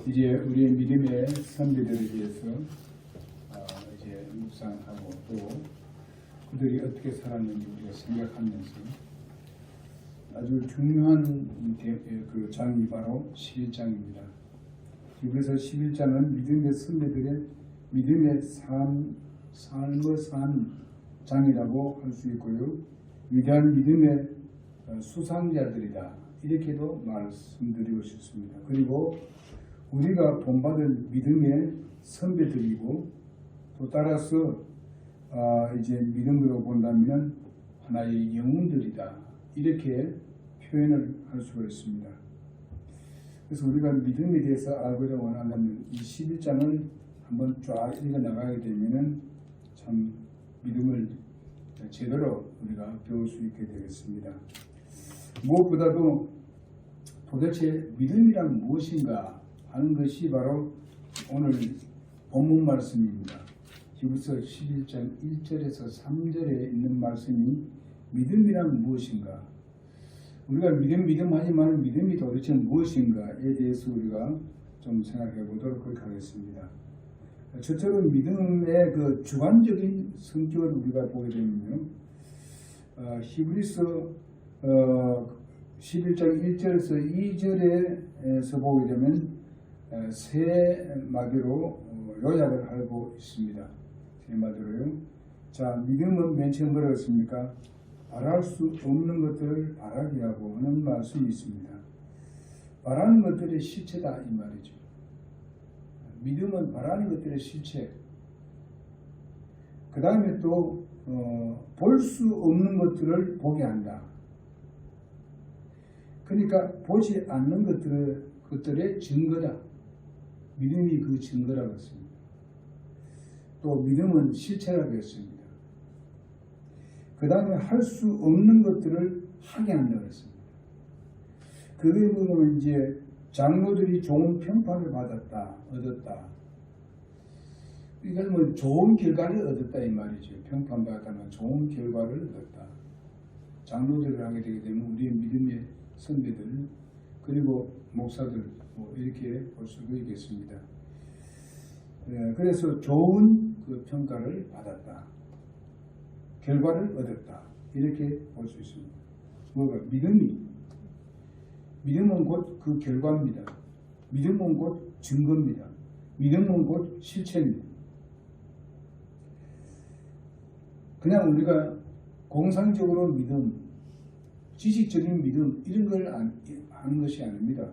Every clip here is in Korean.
이제 우리의 믿음의 선배들에 대해서 이제 묵상하고 또 그들이 어떻게 살았는지 우리가 생각하면서 아주 중요한 그 장이 바로 11장입니다. 그래서 11장은 믿음의 선배들의 믿음의 삶을 산 장이라고 할 수 있고요. 위대한 믿음의 수상자들이다 이렇게도 말씀드리고 싶습니다. 그리고 우리가 본받을 믿음의 선배들이고 또 따라서 이제 믿음으로 본다면 하나의 영웅들이다 이렇게 표현을 할 수가 있습니다. 그래서 우리가 믿음에 대해서 알고자 원한다면 이 11장을 한번 쫙 읽어 나가게 되면은 참 믿음을 제대로 우리가 배울 수 있게 되겠습니다. 무엇보다도 도대체 믿음이란 무엇인가 하는 것이 바로 오늘 본문 말씀입니다. 히브리서 11장 1절에서 3절에 있는 말씀이 믿음이란 무엇인가, 우리가 믿음 하지만 믿음이 도대체 무엇인가에 대해서 우리가 좀 생각해 보도록 하겠습니다. 첫째로 믿음의 그 주관적인 성격을 우리가 보게 되면요, 히브리서 11장 1절에서 2절에서 보게 되면 세 마디로 요약을 하고 있습니다. 세 마디로요. 자, 믿음은 맨 처음 뭐라고 했습니까? 바랄 수 없는 것들을 바라게 하고 하는 말씀이 있습니다. 바라는 것들의 실체다 이 말이죠. 믿음은 바라는 것들의 실체. 그 다음에 또 볼 수 없는 것들을 보게 한다. 그러니까 보지 않는 것들의 증거다. 믿음이 그 증거라고 했습니다. 또 믿음은 실체라고 했습니다. 그 다음에 할 수 없는 것들을 하게 한다고 했습니다. 그게 보면 이제 장로들이 좋은 평판을 얻었다. 이건 뭐 좋은 결과를 얻었다 이 말이죠. 평판받았다면 좋은 결과를 얻었다. 장로들을 하게 되게 되면 우리의 믿음의 선배들 그리고 목사들 뭐 이렇게 볼 수가 있겠습니다. 그래서 좋은 그 평가를 받았다. 결과를 얻었다. 이렇게 볼 수 있습니다. 뭐가 믿음은 곧 그 결과입니다. 믿음은 곧 증거입니다. 믿음은 곧 실체입니다. 그냥 우리가 공상적으로 믿음, 지식적인 믿음 이런 걸 하는 것이 아닙니다.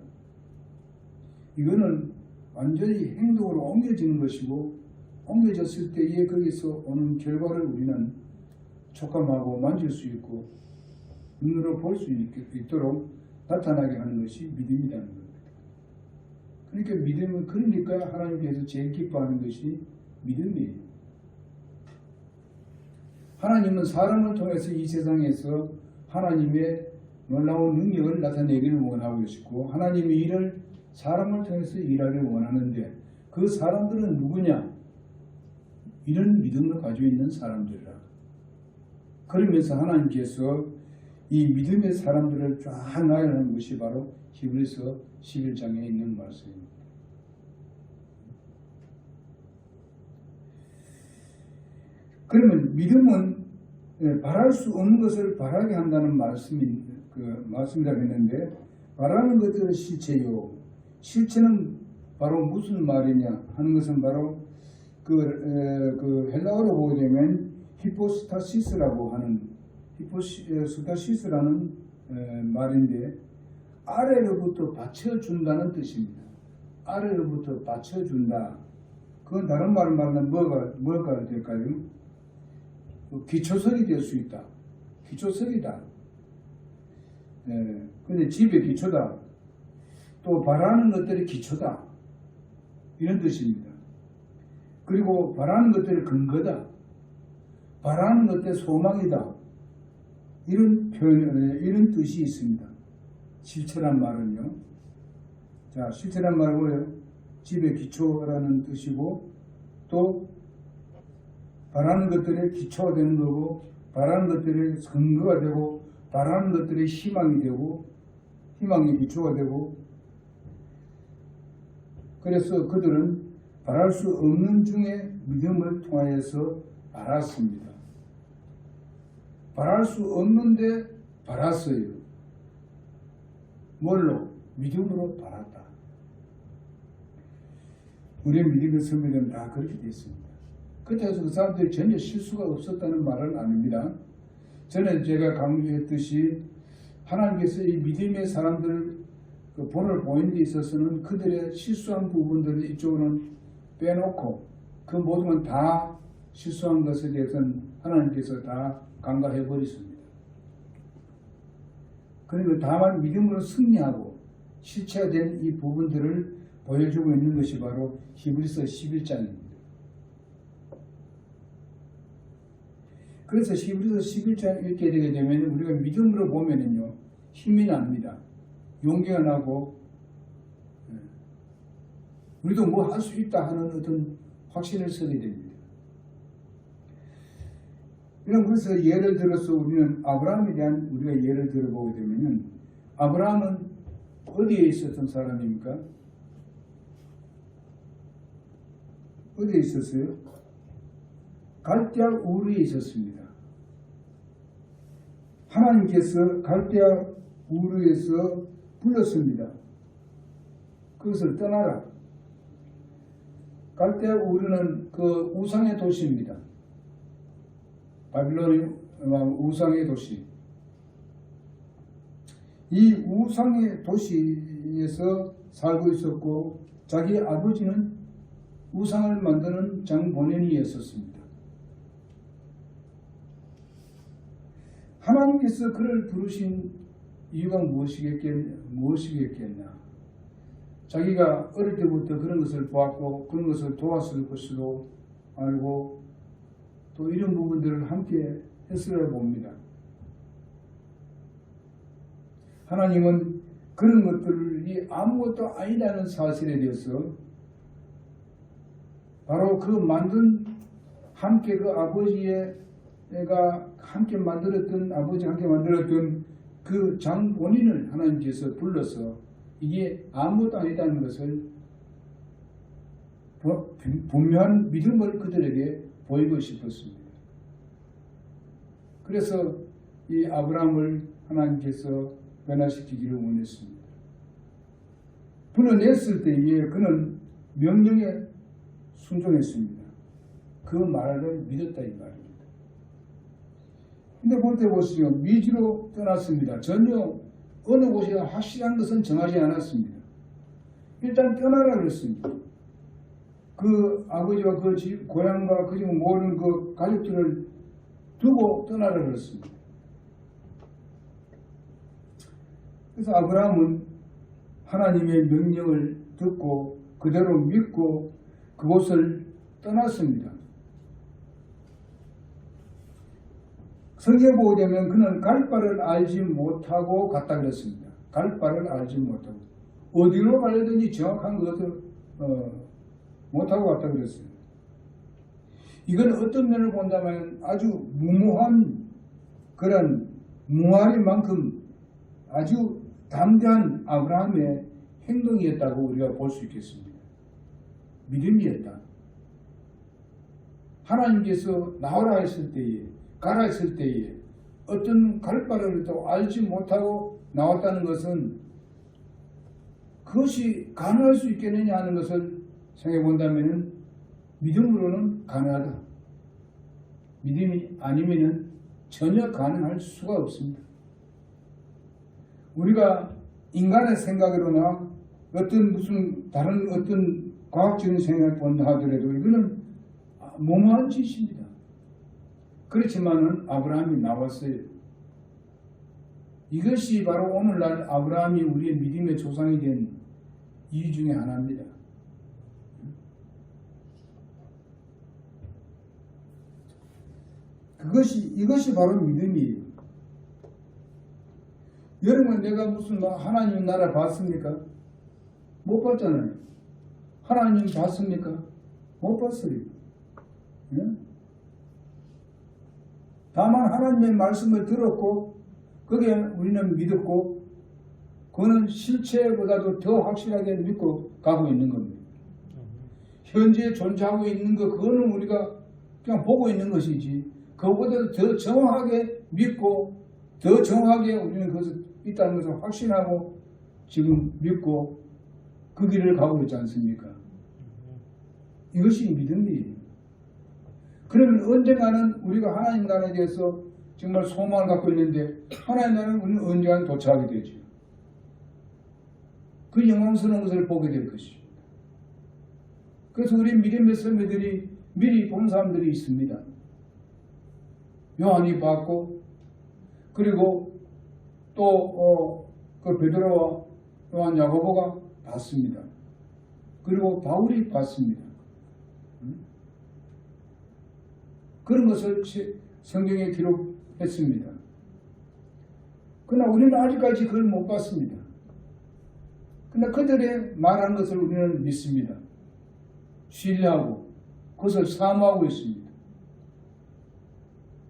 이거는 완전히 행동으로 옮겨지는 것이고 옮겨졌을 때에 거기서 오는 결과를 우리는 촉감하고 만질 수 있고 눈으로 볼 수 있도록 나타나게 하는 것이 믿음이라는 겁니다. 그러니까 믿음은 그러니까 하나님께서 제일 기뻐하는 것이 믿음이에요. 하나님은 사람을 통해서 이 세상에서 하나님의 놀라운 능력을 나타내기를 원하고 계시고 하나님의 일을 사람을 통해서 일하기를 원하는데 그 사람들은 누구냐? 이런 믿음을 가지고 있는 사람들이라. 그러면서 하나님께서 이 믿음의 사람들을 쫙 나열하는 것이 바로 히브리서 11장에 있는 말씀입니다. 그러면 믿음은 바랄 수 없는 것을 바라게 한다는 말씀이라고 했는데 바라는 것들은 실체요. 실체는 바로 무슨 말이냐 하는 것은 바로 그 헬라어로 보게 되면 히포스타시스라고 하는 히포스타시스라는 말인데 아래로부터 받쳐준다는 뜻입니다. 아래로부터 받쳐준다. 그건 다른 말로 말하면 뭐가 될까요? 기초석이 될 수 있다. 기초석이다. 근데 집의 기초다. 또 바라는 것들이 기초다. 이런 뜻입니다. 그리고 바라는 것들이 근거다. 바라는 것들이 소망이다. 이런 이런 뜻이 있습니다. 실체란 말은요. 자, 실체란 말은 뭐예요? 집의 기초라는 뜻이고 또 바라는 것들의 기초가 되는 거고 바라는 것들의 근거가 되고 바라는 것들의 희망이 되고 희망의 기초가 되고 그래서 그들은 바랄 수 없는 중에 믿음을 통하여서 바랐습니다. 바랄 수 없는데 바랐어요. 뭘로? 믿음으로 바랐다. 우리의 믿음의 선배들은 다 그렇게 됐습니다. 그때서 그 사람들이 전혀 실수가 없었다는 말은 아닙니다. 전에 제가 강조했듯이 하나님께서 이 믿음의 사람들 그 본을 보이는 데 있어서는 그들의 실수한 부분들을 이쪽으로는 빼놓고 그 모든 건 다 실수한 것에 대해서는 하나님께서 다 간과해 버리십니다. 그러니까 다만 믿음으로 승리하고 실체화된 이 부분들을 보여주고 있는 것이 바로 히브리서 11장입니다. 그래서 히브리서 11장 읽게 되게 되면 우리가 믿음으로 보면은요 힘이 납니다. 용기가 나고 우리도 뭐 할 수 있다 하는 어떤 확신을 쓰게 됩니다. 그래서 예를 들어서 우리는 아브라함에 대한 우리가 예를 들어보게 되면은 아브라함은 어디에 있었던 사람입니까? 어디에 있었어요? 갈대아 우르에 있었습니다. 하나님께서 갈대아 우르에서 불렀습니다. 그것을 떠나라. 갈대아 우르는 그 우상의 도시입니다. 바빌론의 우상의 도시. 이 우상의 도시에서 살고 있었고 자기 아버지는 우상을 만드는 장본인이었습니다. 하나님께서 그를 부르신 이유가 무엇이겠겠나? 자기가 어릴 때부터 그런 것을 보았고 그런 것을 도왔을 것으로 알고 또 이런 부분들을 함께 했으려 봅니다. 하나님은 그런 것들이 아무것도 아니라는 사실에 대해서 바로 그 만든 함께 그 아버지가 함께 만들었던 아버지가 함께 만들었던 그 장본인을 하나님께서 불러서 이게 아무것도 아니다는 것을 분명한 믿음을 그들에게 보이고 싶었습니다. 그래서 이 아브라함을 하나님께서 변화시키기를 원했습니다. 불러냈을 때에 그는 명령에 순종했습니다. 그 말을 믿었다 이 말입니다. 근데 볼 때 보시죠. 미지로 떠났습니다. 전혀 어느 곳이 확실한 것은 정하지 않았습니다. 일단 떠나라 그랬습니다. 그 아버지와 그 집, 고향과 그리고 모든 그 가족들을 두고 떠나라 그랬습니다. 그래서 아브라함은 하나님의 명령을 듣고 그대로 믿고 그곳을 떠났습니다. 성경에 보게 되면 그는 갈 바를 알지 못하고 갔다 그랬습니다. 갈 바를 알지 못하고 어디로 가야 되는지 정확한 것을 못하고 갔다 그랬어요. 이건 어떤 면을 본다면 아주 무모한 그런 무모할 만큼 아주 담대한 아브라함의 행동이었다고 우리가 볼 수 있겠습니다. 믿음이었다. 하나님께서 나오라 했을 때에 가라 했을 때에 어떤 갈 바를 또 알지 못하고 나왔다는 것은 그것이 가능할 수 있겠느냐 하는 것을 생각해 본다면 믿음으로는 가능하다. 믿음이 아니면 전혀 가능할 수가 없습니다. 우리가 인간의 생각으로나 어떤 무슨 다른 어떤 과학적인 생각을 본다 하더라도 이거는 무모한 짓입니다. 그렇지만은 아브라함이 나왔어요. 이것이 바로 오늘날 아브라함이 우리의 믿음의 조상이 된 이유 중에 하나입니다. 이것이 바로 믿음이에요. 여러분 내가 무슨 하나님 나라 봤습니까? 못 봤잖아요. 하나님 봤습니까? 못 봤어요. 네? 다만 하나님의 말씀을 들었고 그게 우리는 믿었고 그거는 실체보다도 더 확실하게 믿고 가고 있는 겁니다. 현재 존재하고 있는 것, 그거는 우리가 그냥 보고 있는 것이지, 그것보다 더 정확하게 믿고 더 정확하게 우리는 그것을 있다는 것을 확신하고 지금 믿고 그 길을 가고 있지 않습니까? 이것이 믿음이에요. 그러면 언젠가는 우리가 하나님 나라에 대해서 정말 소망을 갖고 있는데 하나님 나라는 우리는 언젠가는 도착하게 되죠. 그 영광스러운 것을 보게 될 것입니다. 그래서 우리 믿음의 선배들이 미리 본 사람들이 있습니다. 요한이 봤고, 그리고 또 그 베드로와 요한 야고보가 봤습니다. 그리고 바울이 봤습니다. 그런 것을 성경에 기록했습니다. 그러나 우리는 아직까지 그걸 못 봤습니다. 그러나 그들의 말한 것을 우리는 믿습니다. 신뢰하고 그것을 사모하고 있습니다.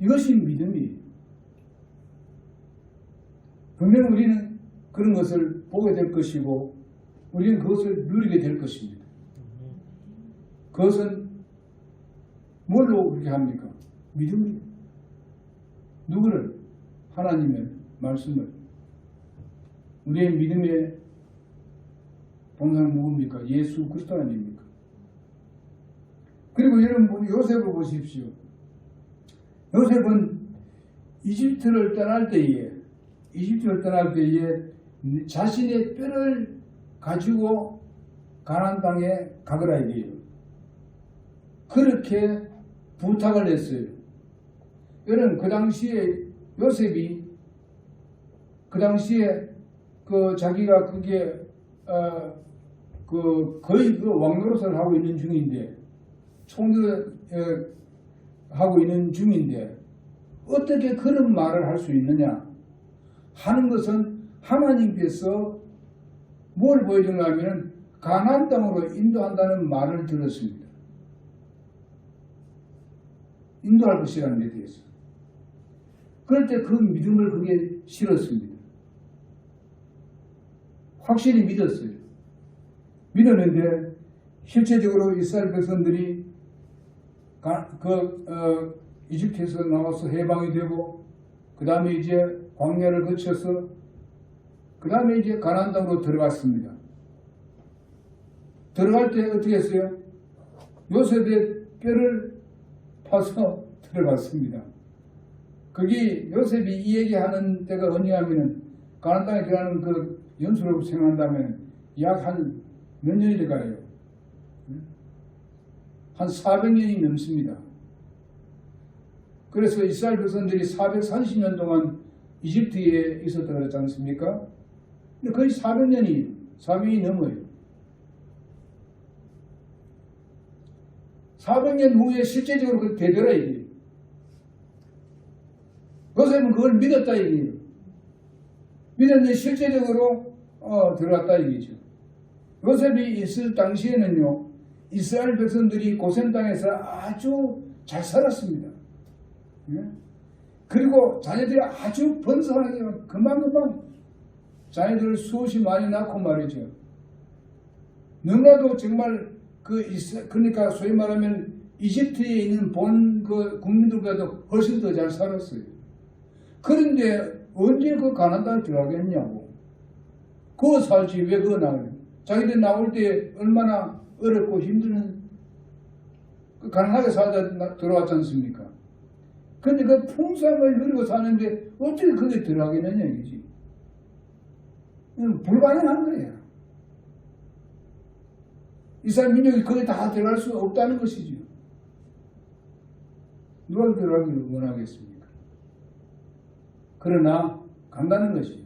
이것이 믿음이에요. 분명 우리는 그런 것을 보게 될 것이고 우리는 그것을 누리게 될 것입니다. 그것은 뭘로 그렇게 합니까? 믿음입니다. 누구를? 하나님의 말씀을. 우리의 믿음의 본사는 누굽니까? 예수 그리스도 아닙니까? 그리고 여러분 요셉을 보십시오. 요셉은 이집트를 떠날 때에 자신의 뼈를 가지고 가나안 땅에 가거라 이래요. 그렇게 부탁을 했어요. 여러분 그 당시에 요셉이 그 당시에 그 자기가 그게 거의 그 왕노릇을 하고 있는 중인데 총리를 하고 있는 중인데 어떻게 그런 말을 할 수 있느냐 하는 것은 하나님께서 뭘 보여주냐면 가나안 땅으로 인도한다는 말을 들었습니다. 인도할 것이라는 데 대해서. 그럴 때 그 믿음을 그게 실었습니다. 확실히 믿었어요. 믿었는데 실제적으로 이스라엘 백성들이 이집트에서 나와서 해방이 되고 그 다음에 이제 광야를 거쳐서 그 다음에 이제 가나안 땅으로 들어갔습니다. 들어갈 때 어떻게 했어요? 요셉의 뼈를 파서 들어갔습니다. 거기 요셉이 이 얘기하는 때가 언제냐면은 가나안 땅에 들어가는 그 연수로 생각한다면 약 한 몇 년이 돼가요? 한 400년이 넘습니다. 그래서 이스라엘 백성들이 430년 동안 이집트에 있었다 그랬지 않습니까? 근데 거의 400년이 넘어요. 400년 후에 실제적으로 그 되더라 이게. 요셉은 그걸 믿었다 이게요. 믿었는데 실제적으로 들어갔다 이게죠. 요셉이 있을 당시에는요, 이스라엘 백성들이 고센 땅에서 아주 잘 살았습니다. 예? 그리고 자녀들이 아주 번성하게 금방금방 자녀들을 수없이 많이 낳고 말이죠. 너무나도 정말 그러니까 소위 말하면 이집트에 있는 본 그 국민들보다도 훨씬 더 잘 살았어요. 그런데 언제 그 가나안 땅에 들어가겠냐고. 그거 살지 왜 그거 나와요? 자기들 나올 때 얼마나 어렵고 힘든 가난하게 살다 들어왔지 않습니까? 근데 그 풍성을 누리고 사는데 어떻게 그게 들어가겠느냐 이거지. 불가능한 거야. 이스라엘 민족이 거기 다 들어갈 수 없다는 것이죠. 누가 들어가기를 원하겠습니까? 그러나 간다는 것이죠.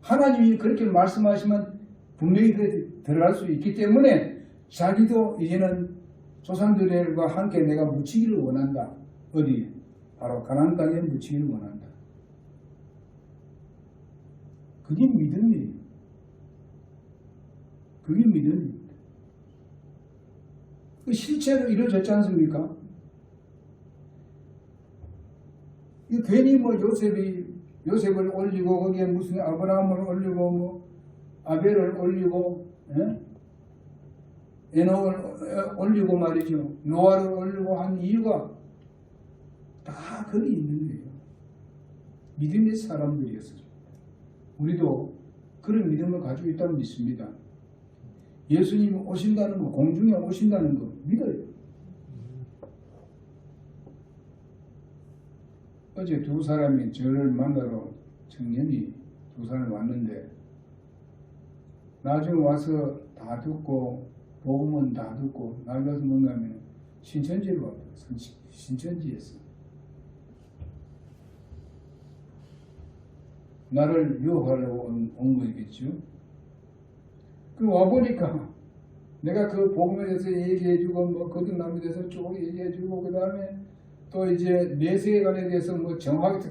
하나님이 그렇게 말씀하시면 분명히 들어갈 수 있기 때문에 자기도 이제는 조상들과 함께 내가 묻히기를 원한다. 어디? 바로 가나안 땅에 묻히기를 원한다. 그게 믿음이에요. 그게 믿음입니다. 실제로 이루어졌지 않습니까? 괜히 뭐 요셉을 올리고 거기에 무슨 아브라함을 올리고 뭐 아벨을 올리고 에녹을 올리고 말이죠. 노아를 올리고 한 이유가 다 거기 있는 거예요. 믿음의 사람들이었어요. 우리도 그런 믿음을 가지고 있다고 믿습니다. 예수님이 오신다는 거, 공중에 오신다는 거 믿어요. 어제 두 사람이 저를 만나러 청년이 두 사람이 왔는데 나중에 와서 다 듣고 복음은 다 듣고 나가서 뭔가 하면 신천지로 왔어요. 신천지에서 나를 유혹하려고 온 거겠죠. 그 와보니까 내가 그 복음에 대해서 얘기해주고 뭐 거듭남에 대해서 쭉 얘기해주고 그 다음에 또 이제 내세관에 대해서 뭐 정확히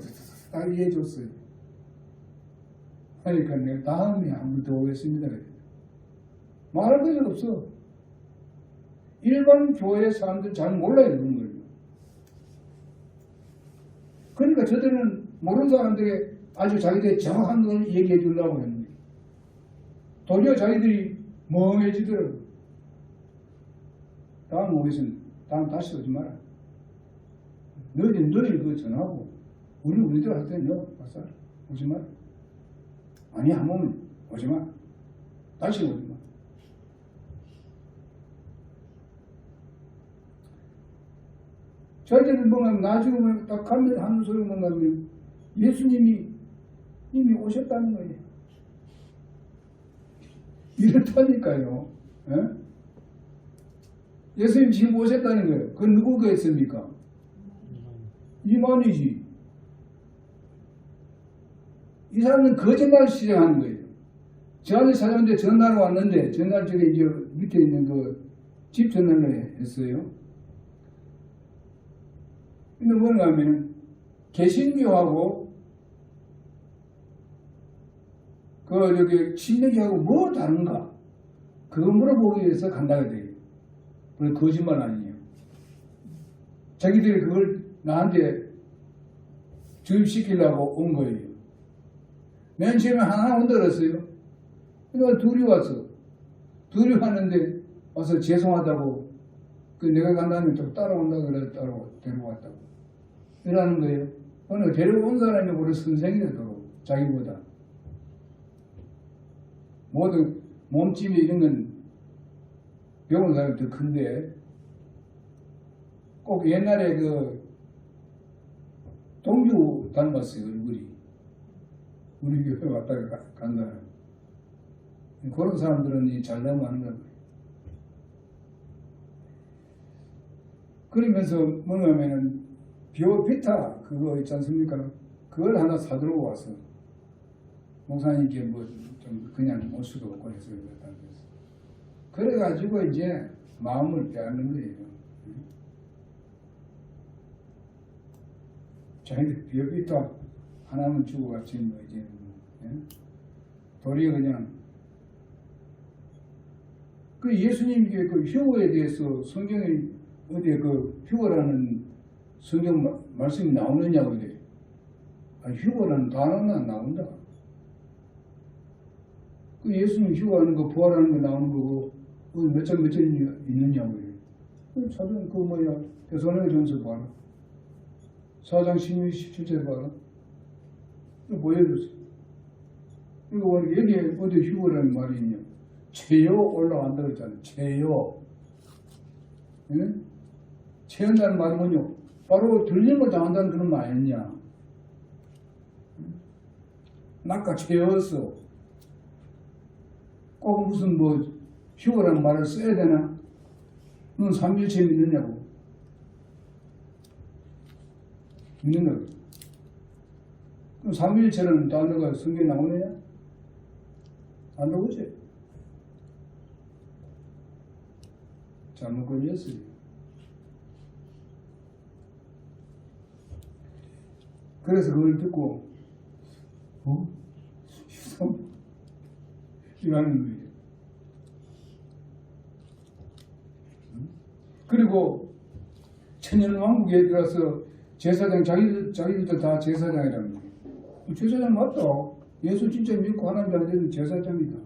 다 얘기해줬어요. 그러니까 내가 다음에 한 번 더 오겠습니다. 말할 것이 없어. 일반 교회 사람들 잘 몰라요 그런 걸. 그러니까 저들은 모르는 사람들에게 아주 자기들이 정확한 걸 얘기해 주려고 했는데 도리어 자기들이 멍해지더라고요. 다음 오겠습니다. 다음 다시 오지 마라. 너희 그거 전하고 우리들 할 때 너 왔어 오지 마라. 아니 한 번은 오지 마. 다시 오지 마. 저희들은 뭔가 나중에 딱 가면 하는 소리 뭔가 하면 예수님이 이미 오셨다는 거예요. 이렇다니까요. 예? 예수님 지금 오셨다는 거예요. 그건 누구가 했습니까? 이만이지. 이 사람은 거짓말을 시작하는 거예요. 저한테 찾아왔는데 전화로 왔는데 전화 쪽에 이제 밑에 있는 그 집 전화를 했어요. 근데 뭐냐 하면 개신교하고 그 저기 신명기하고 뭐 다른가? 그거 물어보기 위해서 간다고 돼요. 그건 거짓말 아니에요. 자기들이 그걸 나한테 주입시키려고 온 거예요. 맨 처음에 하나 온다 그랬어요. 그러니까 둘이 왔어. 둘이 왔는데 와서 죄송하다고 그 내가 간다면 좀 따라온다 그래 데려왔다고 이러는 거예요. 오늘 데려온 사람이 우리 선생이 되도록 자기보다 모든 몸집이 이런 건 배운 사람이 더 큰데 꼭 옛날에 그 동주 닮았어요. 얼굴이 우리 교회 왔다가 간 사람. 그런 사람들은 잘 넘어가는 거예요. 그러면서 뭐냐면은 비오피타 그거 있지 않습니까? 그걸 하나 사들고 와서 목사님께 뭐 좀 그냥 올 수도 없고 해서 그래가지고 이제 마음을 빼앗는 거예요. 자기 비오피타 하나만 주고 같이 뭐 이제 도리어 그냥 그 예수님께 그 휴거에 대해서 성경에 어디에 그 휴거라는 성경 말씀이 나오느냐고 그래. 휴거라는 단어는 안 나온다. 그 예수님 휴거하는 거 부활하는 거 나오는 거고 몇 장 있느냐고 그래. 사전 그 뭐야 데살로니가전서 봐라. 4장 16, 17절 봐라. 보여줬어. 그리고 여기에 어디 휴거라는 말이 있냐. 채요 올라간다 그랬잖아. 채요. 응? 채운다는 말은 뭐냐? 바로 들림을 당한다는 그런 말 아니냐? 낚아 채웠어. 꼭 무슨 뭐 휴거라는 말을 써야 되나? 넌 삼일체 믿느냐고? 믿는다고? 그럼 삼일체라는 단어가 성경에 나오느냐? 안 나오지? 잘못 걸렸어요. 그래서 그걸 듣고 이러는 거예요. 그리고 천년왕국에 들어서 제사장 자기들도 다 제사장이라는 거예요. 제사장 맞다. 예수 진짜 믿고 하나님 자녀들은 제사장이다.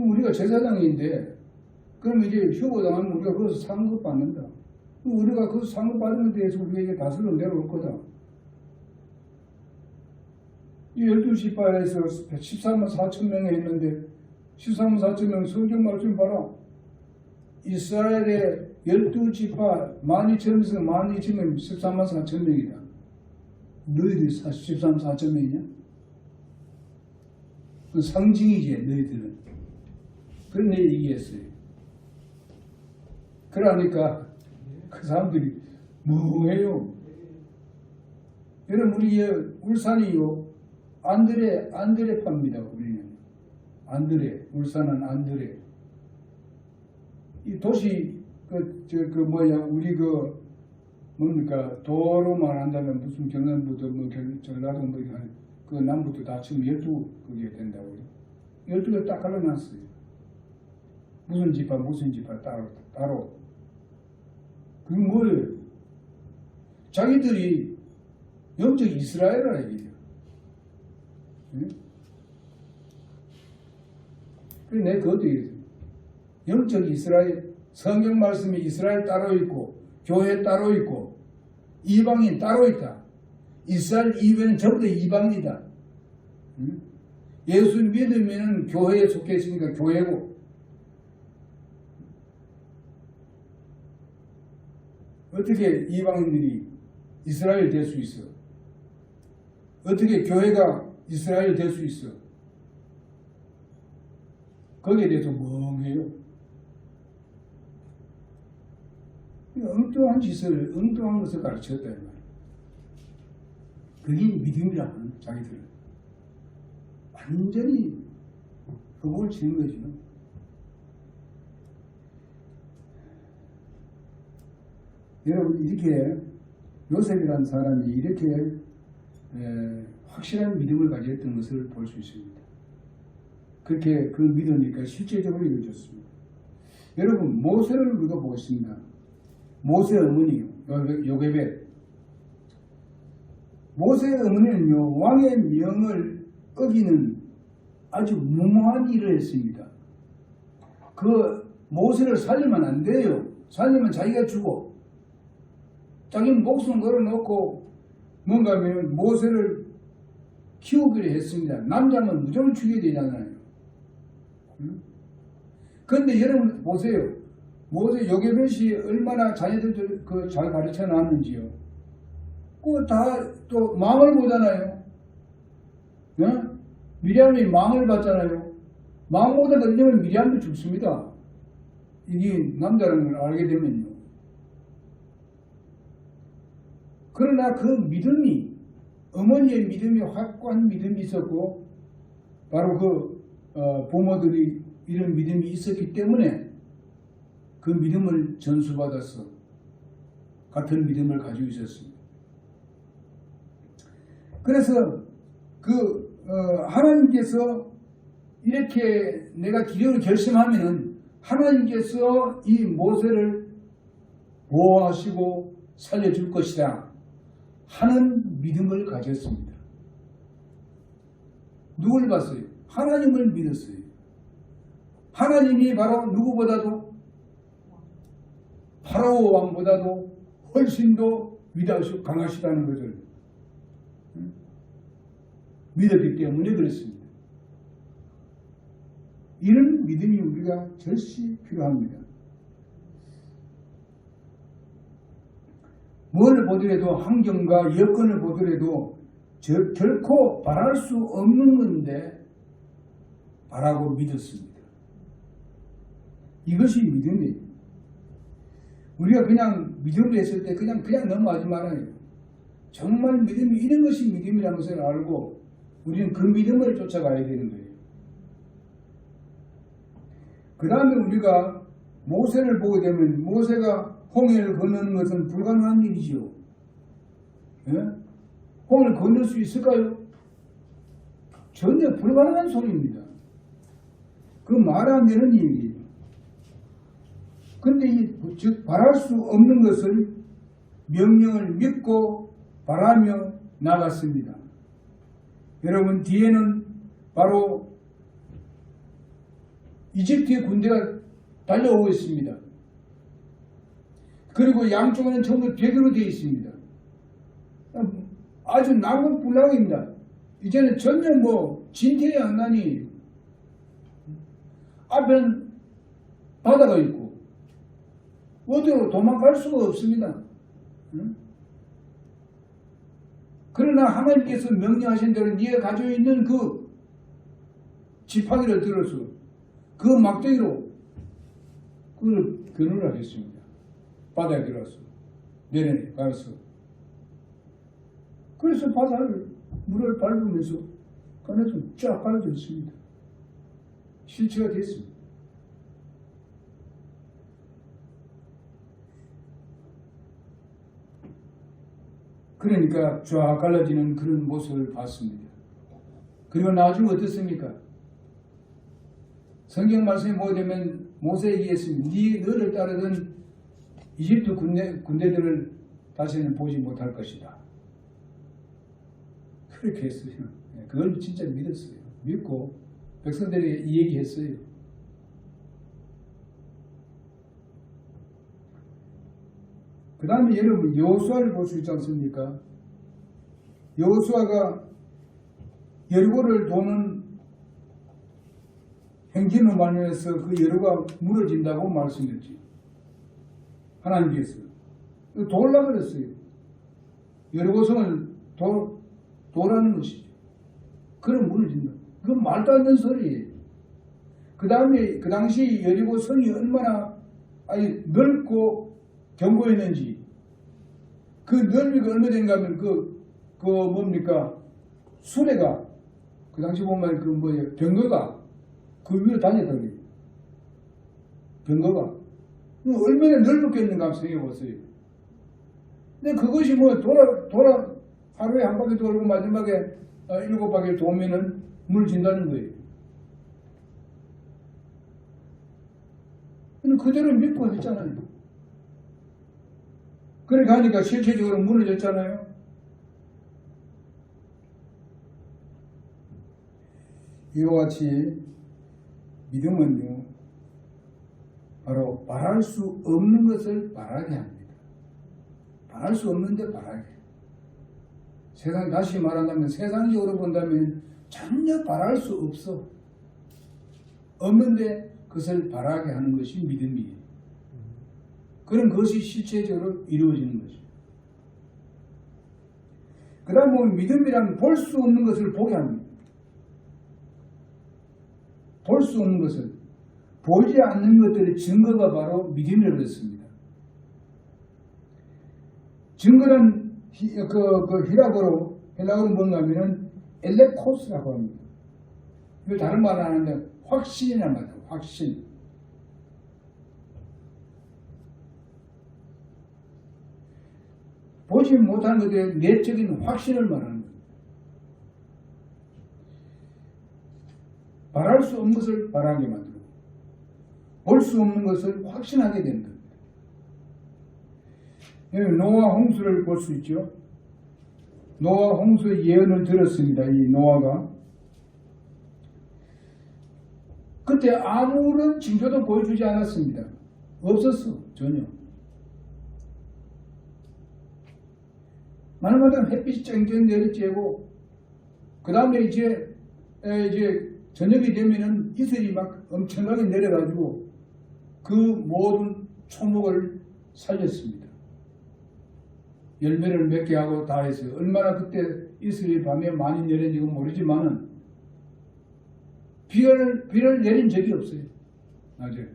그럼 우리가 제사장인데, 그럼 이제 휴거당하면 우리가 거기서 상급 받는다. 우리가 그 상급 받은 것에 대해서 우리에게 다스려 내려올 거다. 이 12지파에서 13만 4천 명이 했는데 13만 4천 명 성경 말씀 봐라. 이스라엘의 12지파 12,000에서 12,000명 13만 4천 명이다. 너희들이 13만 4천 명이냐? 그 상징이지 너희들은. 그런 얘기 얘기했어요. 그러니까 그 사람들이 멍해요. 여러분 우리 울산이요 안드레파입니다. 우리는 안드레, 울산은 안드레. 이 도시 우리 뭡니까 도로만 한다면 무슨 경남부터 전라도 그 남부터 다 지금 12그게 된다고요. 12개 딱 갈라놨어요. 무슨 지파 따로. 그게 뭐예요? 자기들이 영적 이스라엘이라 얘기해요. 응? 그래서 내가 그것도 얘기해요. 영적 이스라엘, 성경 말씀이 이스라엘 따로 있고 교회 따로 있고 이방인 따로 있다. 이스라엘 이외는 전부 다 이방이다. 응? 예수 믿으면 교회에 속해 있으니까 교회고, 어떻게 이방인들이 이스라엘 될 수 있어? 어떻게 교회가 이스라엘 될 수 있어? 거기에 대해서 멍해요. 엉뚱한 것을 가르쳤다 이 말이야. 그게 믿음이라 하는 자기들은 완전히 허공을 치는 거죠. 여러분 이렇게 요셉이라는 사람이 이렇게 확실한 믿음을 가졌던 것을 볼 수 있습니다. 그렇게 그 믿으니까 실제적으로 이루어졌습니다. 여러분 모세를 우리가 보겠습니다. 모세 어머니 요게벳. 모세 어머니는요 왕의 명을 어기는 아주 무모한 일을 했습니다. 그 모세를 살리면 안 돼요. 살리면 자기가 죽어. 자기는 목숨 걸어놓고 뭔가 하면 모세를 키우기로 했습니다. 남자는 무조건 죽여야 되잖아요. 그런데 여러분 보세요. 모세 요게벳이 얼마나 자녀들 잘 가르쳐 놨는지요. 그거 다 또 망을 보잖아요. 미리암이 망을 봤잖아요. 망보다 걸리면 미리암도 죽습니다. 이게 남자라는 걸 알게 되면요. 그러나 그 믿음이, 어머니의 믿음이 확고한 믿음이 있었고, 바로 부모들이 이런 믿음이 있었기 때문에 그 믿음을 전수받아서 같은 믿음을 가지고 있었습니다. 그래서 하나님께서 이렇게 내가 기력을 결심하면은 하나님께서 이 모세를 보호하시고 살려줄 것이다 하는 믿음을 가졌습니다. 누굴 봤어요? 하나님을 믿었어요. 하나님이 바로 누구보다도 파라오 왕보다도 훨씬 더 위대하시고 강하시다는 것을 믿었기 때문에 그렇습니다. 이런 믿음이 우리가 절시 필요합니다. 뭘 보더라도 환경과 여건을 보더라도 결코 바랄 수 없는 건데 바라고 믿었습니다. 이것이 믿음이에요. 우리가 그냥 믿음을 했을 때 그냥 넘어가지 말아요. 정말 믿음이 이런 것이 믿음이라는 것을 알고 우리는 그 믿음을 쫓아가야 되는 거예요. 그 다음에 우리가 모세를 보게 되면 모세가 홍해를 건너는 것은 불가능한 일이지요. 예? 홍해를 건널 수 있을까요? 전혀 불가능한 소리입니다. 그 말 안 되는 얘기예요. 근데 즉 바랄 수 없는 것을 명령을 믿고 바라며 나갔습니다. 여러분 뒤에는 바로 이집트의 군대가 달려오고 있습니다. 그리고 양쪽에는 전부 벽으로 되어 있습니다. 아주 난공불락입니다. 이제는 전혀 진퇴의 양난이 앞에는 바다가 있고 어디로 도망갈 수가 없습니다. 그러나 하나님께서 명령하신 대로 네가 가지고 있는 그 지팡이를 들어서 그 막대기로 그걸 근을 하셨습니다. 바다에 들어가서 내려가서 그래서 바다를 물을 밟으면서 꺼내서 쫙 깔아줬습니다. 실체가 됐습니다. 그러니까 쫙 갈라지는 그런 모습을 봤습니다. 그리고 나중에 어떻습니까? 성경 말씀이 뭐가 되면 모세에게 얘기했습니다. 너를 따르던 이집트 군대들을 다시는 보지 못할 것이다. 그렇게 했어요. 그걸 진짜 믿었어요. 믿고 백성들에게 이 얘기했어요. 그 다음에 여러분 여호수아를 볼 수 있지 않습니까? 여호수아가 여리고를 도는 행진으로 말미암아서 그 여리고가 무너진다고 말씀했지. 하나님께서 돌라 그랬어요. 여리고성을 도라는 것이죠. 그럼 무너진다. 그건 말도 안 되는 소리예요. 그 다음에 그 당시 여리고성이 얼마나 넓고 견고했는지, 그 넓이가 얼마 된가 하면 뭡니까? 수레가, 그 당시 보면 병거가 그 위로 다녔다고 그래요. 병거가. 얼마나 넓었겠는가 한번 생각해 보세요. 근데 그것이 하루에 한 바퀴 돌고 마지막에 7바퀴 돌면은 물 진다는 거예요. 근데 그대로 믿고 했잖아요. 그렇게 하니까 실체적으로 무너졌잖아요. 이와 같이 믿음은요, 바로 바랄 수 없는 것을 바라게 합니다. 바랄 수 없는데 바라게. 다시 말한다면 세상적으로 본다면 전혀 바랄 수 없어. 없는데 그것을 바라게 하는 것이 믿음이에요. 그럼 그것이 실체적으로 이루어지는 것이죠. 그 다음 믿음이란 볼 수 없는 것을 보게 합니다. 볼 수 없는 것을, 보이지 않는 것들의 증거가 바로 믿음이라고 그랬습니다. 증거란 헬라어로 뭔가 하면은 엘레코스라고 합니다. 이걸 다른 말은 안 하는데 확신이란 말이에요. 확신. 보지 못하는 것에 내적인 확신을 말하는 거예요. 바랄 수 없는 것을 바라게 만들고 볼 수 없는 것을 확신하게 되는 겁니다. 여기 노아 홍수를 볼 수 있죠. 노아 홍수의 예언을 들었습니다. 이 노아가 그때 아무런 징조도 보여주지 않았습니다. 없었어. 전혀. 날마다 햇빛이 쨍쨍 내리쬐고 그 다음에 이제 저녁이 되면은 이슬이 막 엄청나게 내려가지고 그 모든 초목을 살렸습니다. 열매를 맺게 하고 다 했어요. 얼마나 그때 이슬이 밤에 많이 내렸는지 모르지만은 비를 내린 적이 없어요. 낮에.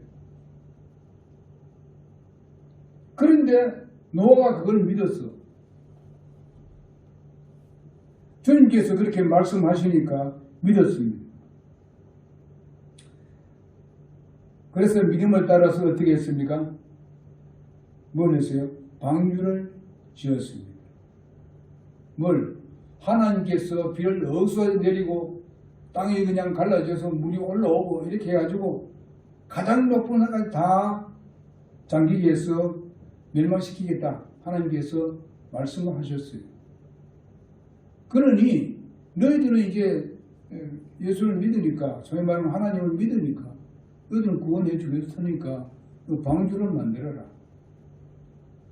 그런데 노아가 그걸 믿었어. 주님께서 그렇게 말씀하시니까 믿었습니다. 그래서 믿음을 따라서 어떻게 했습니까? 뭘 했어요? 방주를 지었습니다. 뭘? 하나님께서 비를 어디서 내리고 땅이 그냥 갈라져서 물이 올라오고 이렇게 해가지고 가장 높은 하나까지 다 잠기게 해서 멸망시키겠다. 하나님께서 말씀하셨어요. 그러니 너희들은 이제 예수를 믿으니까, 소위 말하면 하나님을 믿으니까 너희들은 구원해 주겠으니까 방주를 만들어라.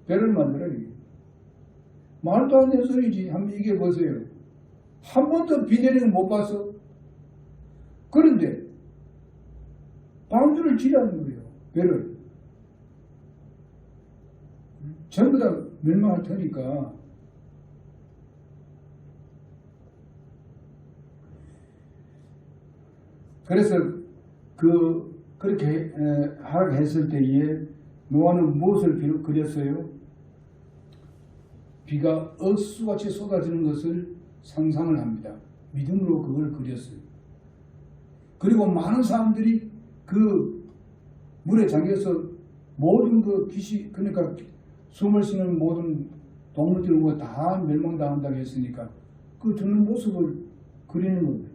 배를 만들어라. 말도 안 되는 소리지. 한번 얘기해 보세요. 한 번도 비 내리는 거 못 봤어? 그런데 방주를 지라는 거예요. 배를. 전부 다 멸망할 테니까. 그래서 그렇게 하락했을 때에 노아는 무엇을 그렸어요? 비가 억수같이 쏟아지는 것을 상상을 합니다. 믿음으로 그걸 그렸어요. 그리고 많은 사람들이 그 물에 잠겨서 모든 그 그러니까 숨을 쉬는 모든 동물들과 다 멸망당한다고 했으니까 그 듣는 모습을 그리는 겁니다.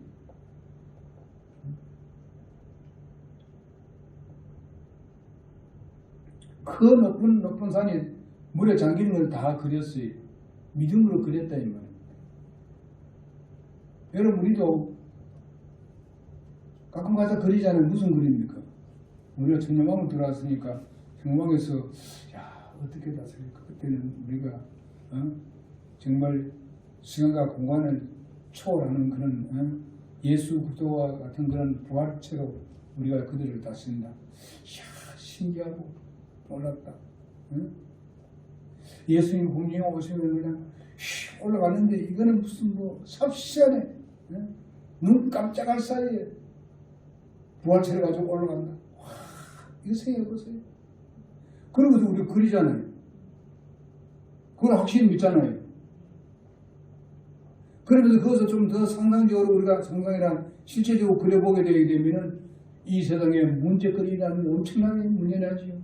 그 높은 산이 물에 잠기는 걸 다 그렸어요. 믿음으로 그렸다 이 말입니다. 여러분 우리도 가끔 가다 그리잖아요. 무슨 그림입니까? 우리가 청량왕을 들어왔으니까 청량왕에서 야 어떻게 다스릴까? 그때는 우리가 정말 시간과 공간을 초월하는 그런 예수 그리스도와 같은 그런 부활체로 우리가 그들을 다스린다. 이야 신기하고 놀랍다. 예수님 공중에 오시면 그냥 올라가는데 이거는 무슨 뭐 삽시간에 눈 깜짝할 사이에 부활체를 가지고 올라간다. 와, 이거 생각해보세요. 그런 것도 우리 그리잖아요. 그걸 확실히 믿잖아요. 그러면서 그것을 좀 더 상상적으로 우리가 상상이랑 실체적으로 그려보게 되게 되면은 이 세상에 문제거리라는 게 엄청나게 문제나지요.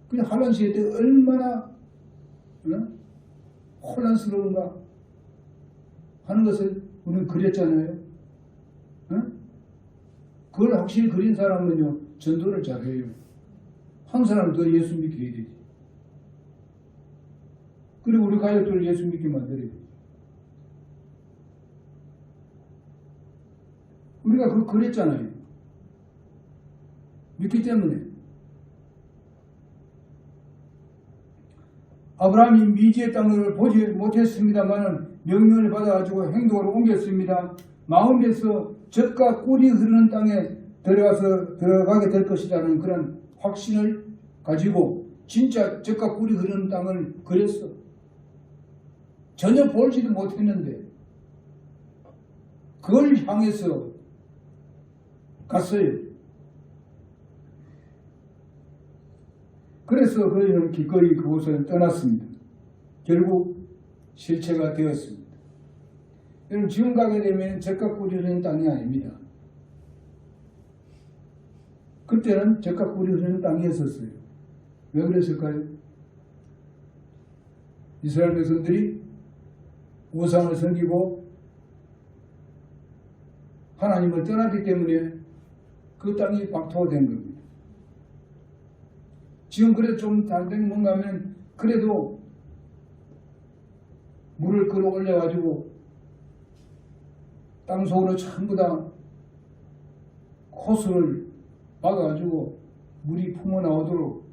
그냥 환란 시대 때 얼마나 혼란스러운가 하는 것을 우리는 그렸잖아요. 그걸 확실히 그린 사람은요 전도를 잘해요. 한 사람 더 예수 믿게 해야 되지. 그리고 우리 가족들을 예수 믿게 만들어야 되지. 우리가 그거 그랬잖아요. 믿기 때문에. 아브라함이 미지의 땅을 보지 못했습니다만 명령을 받아가지고 행동을 옮겼습니다. 마음에서 젖과 꿀이 흐르는 땅에 들어가게 될 것이라는 그런 확신을 가지고 진짜 젖과 꿀이 흐르는 땅을 그렸어. 전혀 보지도 못했는데 그걸 향해서 갔어요. 그래서 그들은 기꺼이 그곳을 떠났습니다. 결국 실체가 되었습니다. 여러분 지금 가게 되면 젖과 꿀이 흐르는 땅이 아닙니다. 그때는 젖과 꿀이 흐르는 땅이었었어요. 왜 그랬을까요? 이스라엘 백성들이 우상을 섬기고 하나님을 떠났기 때문에 그 땅이 박토된 겁니다. 지금 그래도 좀 다른 뭔가 하면 그래도 물을 끌어올려 가지고 땅속으로 전부 다 호수를 막아 가지고 물이 품어 나오도록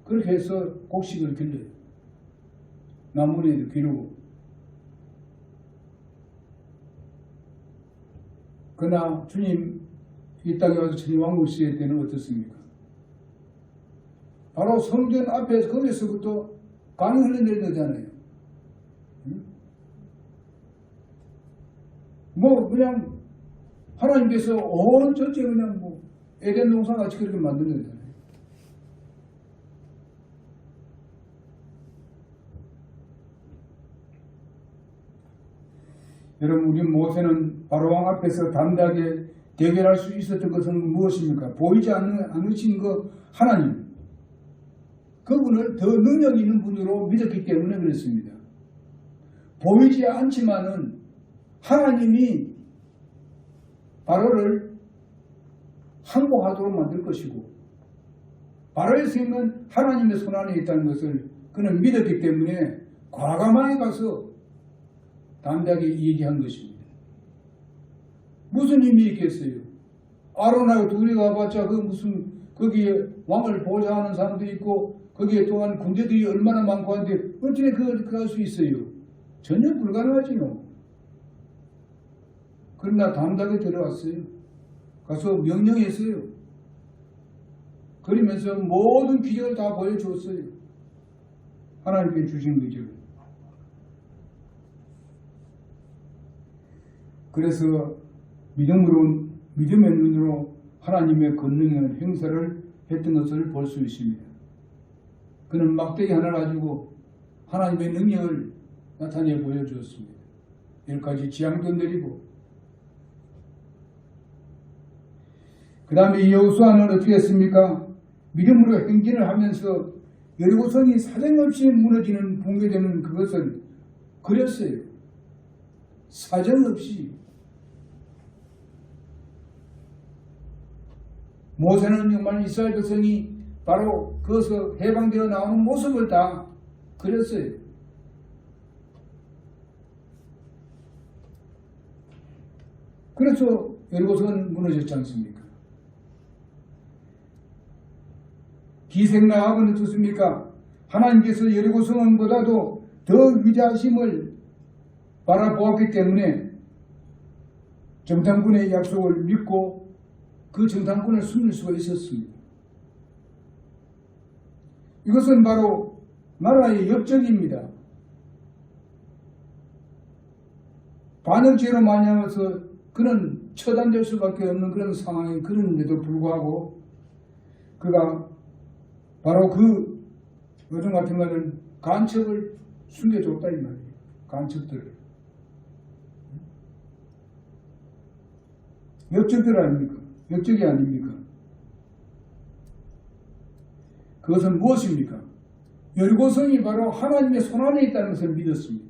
그렇게 해서 곡식을 길러요. 나무에도 기르고. 그러나 주님 이 땅에 와서 천일왕국 시대 때는 어떻습니까? 바로 성전 앞에서 거기서부터 강이 흘러내리잖아요. 뭐 그냥 하나님께서 온 전체 그냥 뭐 에덴 동산 같이 그렇게 만든 거잖아요. 여러분 우리 모세는 바로왕 앞에서 담대하게 대결할 수 있었던 것은 무엇입니까? 보이지 않으신 그 하나님, 그분을 더 능력 있는 분으로 믿었기 때문에 그렇습니다. 보이지 않지만은 하나님이 바로를 항복하도록 만들 것이고 바로의 생은 하나님의 손 안에 있다는 것을 그는 믿었기 때문에 과감하게 가서 담대하게 얘기한 것입니다. 무슨 의미 있겠어요? 아론하고 둘이 가봤자 그 무슨 거기에 왕을 보좌하는 사람도 있고 거기에 또한 군대들이 얼마나 많고 한데 어떻게 그거 할 수 있어요? 전혀 불가능하지요. 그러나 담대하게 들어왔어요. 가서 명령했어요. 그러면서 모든 기적을 다 보여주었어요. 하나님께 주신 거죠. 그래서 믿음의 눈으로 하나님의 권능의 행사를 했던 것을 볼 수 있습니다. 그는 막대기 하나 가지고 하나님의 능력을 나타내 보여주었습니다. 10가지 재앙도 내리고 그 다음에 여호수아는 어떻게 했습니까? 믿음으로 행진을 하면서 여리고성이 사정없이 무너지는 붕괴되는 그것을 그렸어요. 사정없이. 모세는 정말 이스라엘 백성이 바로 거기서 해방되어 나오는 모습을 다 그렸어요. 그래서 여리고성은 무너졌지 않습니까? 기생라합은 어떻습니까? 하나님께서 여리고성보다도 더 위대하심을 바라보았기 때문에 정탐꾼의 약속을 믿고 그 정탐꾼을 숨길 수가 있었습니다. 이것은 바로 나라의 역적입니다. 반역죄로 말미암아서 그는 처단될 수밖에 없는 그런 상황이 그런데도 불구하고 그가 바로 그 요즘 같은 거는 간첩을 숨겨줬다 이 말이에요. 간첩들을. 역적들 아닙니까? 역적이 아닙니까? 그것은 무엇입니까? 여리고성이 바로 하나님의 손안에 있다는 것을 믿었습니다.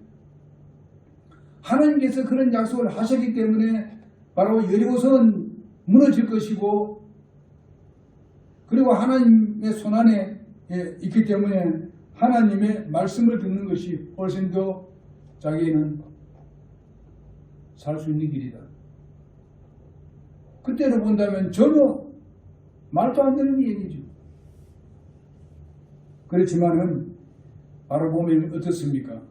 하나님께서 그런 약속을 하셨기 때문에 바로 여리고성은 무너질 것이고 그리고 하나님의 손안에 있기 때문에 하나님의 말씀을 듣는 것이 훨씬 더 자기는 살 수 있는 길이다. 그때로 본다면 전혀 말도 안 되는 얘기죠. 그렇지만은 바로 보면 어떻습니까?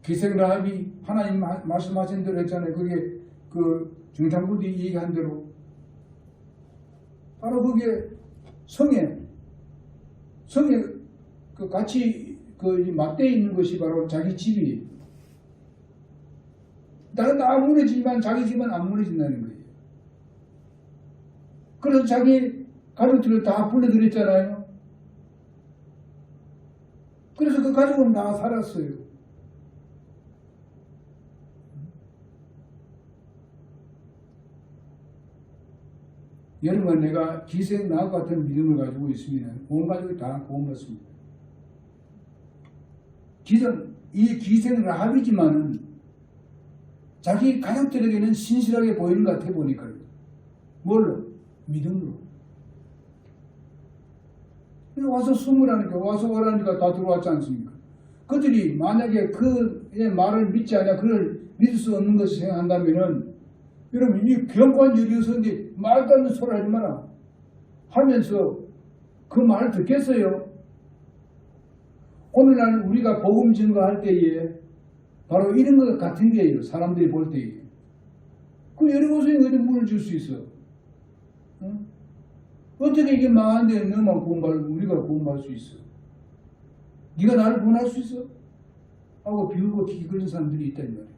기생라합이 하나님 말씀하신 대로 했잖아요. 그게 그 정탐꾼이 얘기한 대로 바로 그게 성에 그 같이 그 맞대어 있는 것이 바로 자기 집이 다른 다 무너지지만 자기 집은 안 무너진다는 거예요. 그래서 자기 가족들을 다 불러들였잖아요. 그래서 그 가족은 다 살았어요. 여러분, 내가 기생라합 같은 믿음을 가지고 있으면 온 가족이 다 구원받습니다. 이 기생라합이지만은 자기 가족들에게는 신실하게 보이는 것 같아 보니까요. 뭘로? 믿음으로. 와서 숨으라니까, 와서 오라니까 다 들어왔지 않습니까? 그들이 만약에 그의 말을 믿지 않냐, 그를 믿을 수 없는 것을 생각한다면은, 여러분, 이 경관 여리고성인데 말도 안 되는 소리 하지 마라 하면서 그 말을 듣겠어요? 오늘날 우리가 복음 증거할 때에 바로 이런 것 같은 게예요. 사람들이 볼 때에. 그 여리고성이 어디 문을 줄 수 있어? 응? 어떻게 이게 망한데 너만 우리가 구원받을 수 있어? 네가 나를 구원할 수 있어? 하고 비웃고 기기 걸린 사람들이 있단 말이에요.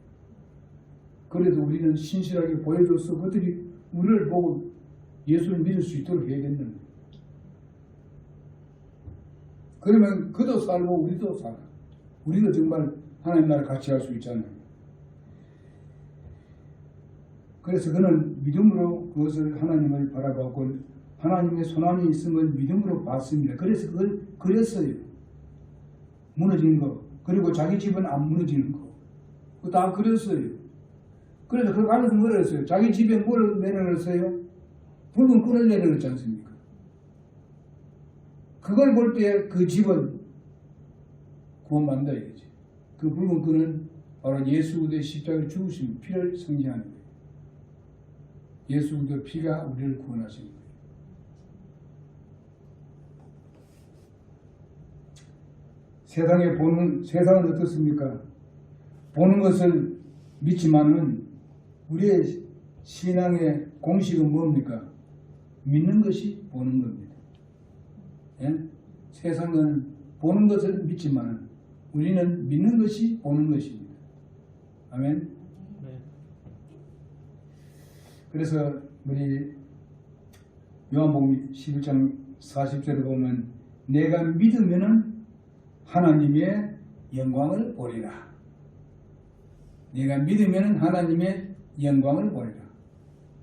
그래도 우리는 신실하게 보여줘서 그들이 우리를 보고 예수를 믿을 수 있도록 해야겠는 거예요. 그러면 그도 살고 우리도 살아. 우리도 정말 하나님 나라를 같이 할 수 있잖아요. 그래서 그는 믿음으로 그것을 하나님을 바라보고 하나님의 손안에 있음을 믿음으로 봤습니다. 그래서 그걸 그렸어요. 무너진 거. 그리고 자기 집은 안 무너지는 거. 그거 다 그렸어요. 그래서 그 안에서 뭘 했어요? 자기 집에 뭘 내려놨어요? 붉은 끈을 내려놨지 않습니까? 그걸 볼 때 그 집은 구원받는다 이거지. 그 붉은 끈은 바로 예수 그리스도의 십자가를 죽으신 피를 상징하는 거예요. 예수 그리스도 피가 우리를 구원하신 거예요. 세상은 어떻습니까? 보는 것을 믿지만은 우리의 신앙의 공식은 뭡니까? 믿는 것이 보는 겁니다. 예? 세상은 보는 것을 믿지만 우리는 믿는 것이 보는 것입니다. 아멘. 네. 그래서 우리 요한복음 11장 40절에 보면 내가 믿으면은 하나님의 영광을 보리라. 내가 믿으면은 하나님의 영광을 보리라.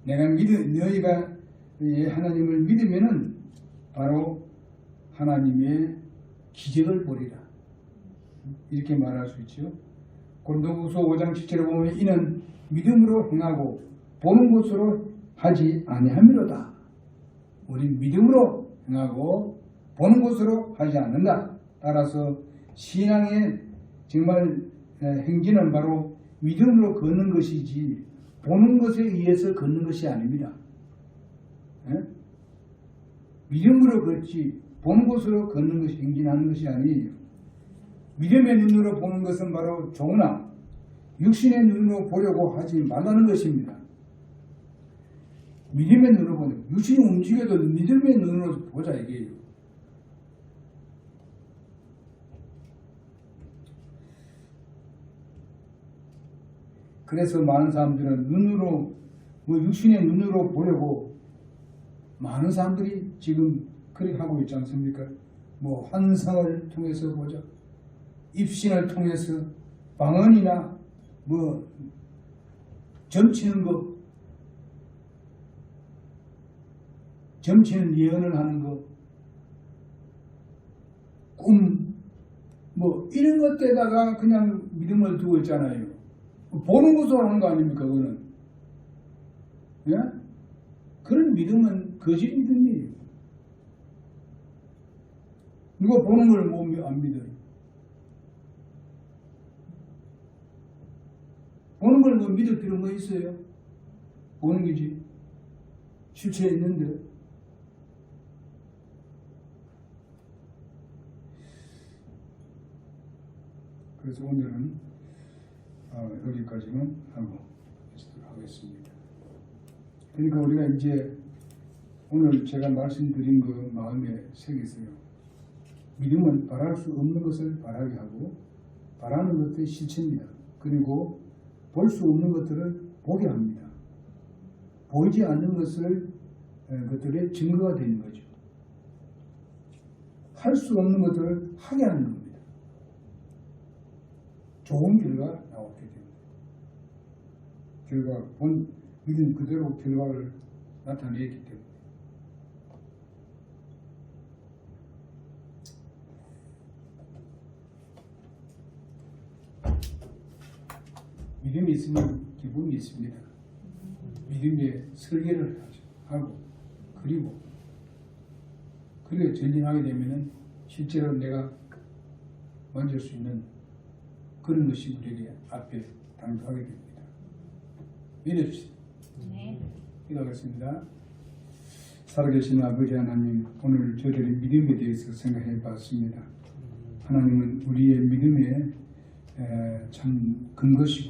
너희가 하나님을 믿으면은 바로 하나님의 기적을 보리라. 이렇게 말할 수 있죠. 고린도후서 5장 7절에 보면 이는 믿음으로 행하고 보는 것으로 하지 아니함이로다. 우리 믿음으로 행하고 보는 것으로 하지 않는다. 따라서 신앙의 정말 행진은 바로 믿음으로 걷는 것이지 보는 것에 의해서 걷는 것이 아닙니다. 믿음으로 걷지 보는 것으로 걷는 것이 행진하는 것이 아니에요. 믿음의 눈으로 보는 것은 바로 좋으나 육신의 눈으로 보려고 하지 말라는 것입니다. 믿음의 눈으로 보는 육신이 움직여도 믿음의 눈으로 보자 이게요. 그래서 많은 사람들은 육신의 눈으로 보려고 많은 사람들이 지금 그렇게 하고 있지 않습니까? 환상을 통해서 보자. 입신을 통해서 방언이나 점치는 거, 점치는 예언을 하는 거, 꿈, 이런 것에다가 그냥 믿음을 두고 있잖아요. 보는 것으로 하는 거 아닙니까, 그거는? 예? 그런 믿음은 거짓 믿음이에요. 누가 보는 걸 안 믿어요. 보는 걸 믿을 필요 뭐 있어요? 보는 게지. 실체에 있는데. 그래서 오늘은 여기까지만 하고 하겠습니다. 그러니까 우리가 이제 오늘 제가 말씀드린 그 마음에 새기세요. 믿음은 바랄 수 없는 것을 바라게 하고 바라는 것들이 실체입니다. 그리고 볼 수 없는 것들을 보게 합니다. 보이지 않는 것들의 증거가 되는 거죠. 할 수 없는 것들을 하게 하는 겁니다. 좋은 결과가 나오게 됩니다. 믿음 그대로 결과를 나타내기 때문에. 믿음이 있으면 기쁨이 있습니다. 믿음의 설계를 하고 그리고 전진하게 되면은 실제로 내가 만질 수 있는 그런 것이 우리에게 앞에 당도하게 됩니다. 믿읍시다. 기도하겠습니다. 살아계신 아버지 하나님, 오늘 저들의 믿음에 대해서 생각해 봤습니다. 하나님은 우리의 믿음에 참 근거시고